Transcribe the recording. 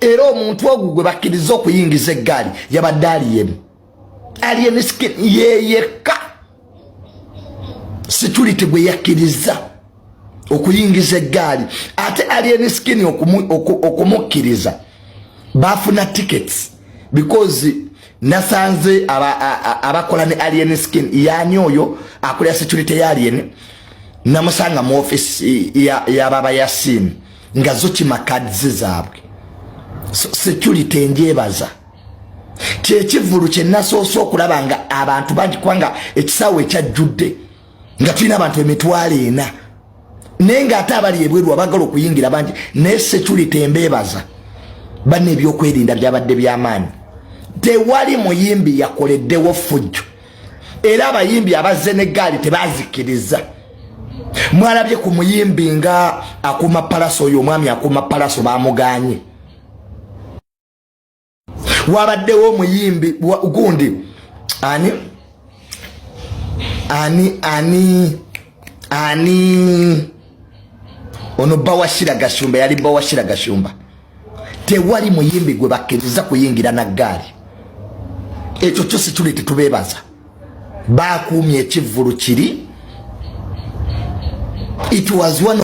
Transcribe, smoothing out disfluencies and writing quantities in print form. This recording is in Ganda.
era omuntu ogugwe bakkiriza okuyingiza eggaali yabadde aliyemu alien skin yeyeka security gwe yakkiriza okuyingiza eggaali ate alien skin okumukkiriza bafuna tickets because nasanze abakola ne alien skin yani oyo akolera security ya alien namusanga mu office ya baba Yasin nga zochima cards zaabwe security enjebaza kyekivulu kye nasoose okulaba nga abantu bangi kwanga ekisawe ekyajjudde nga tulina abantu emitwalo 4 naye nga ate abali ebweru abagala okuyingira bangi naye security embeebaza banne ebyokwerinda byabadde by'amaanyi tewali muyimbi yakoleddewo fujjo era abayimbi abazze n'eggaali tebazikiriza mwalabye ku muyimbi nga akuma palaso oyo omwami akuma palaso bamuganye wabaddewo omuyimbi gundi ani ono Bawashira Gashumba yali Bawashira Gashumba tewali muyimbi gwe bakkiriza kuyingira na ggaali ekyo kyose tuli tetubeebaza bakuumye ekivvulu kiri it was one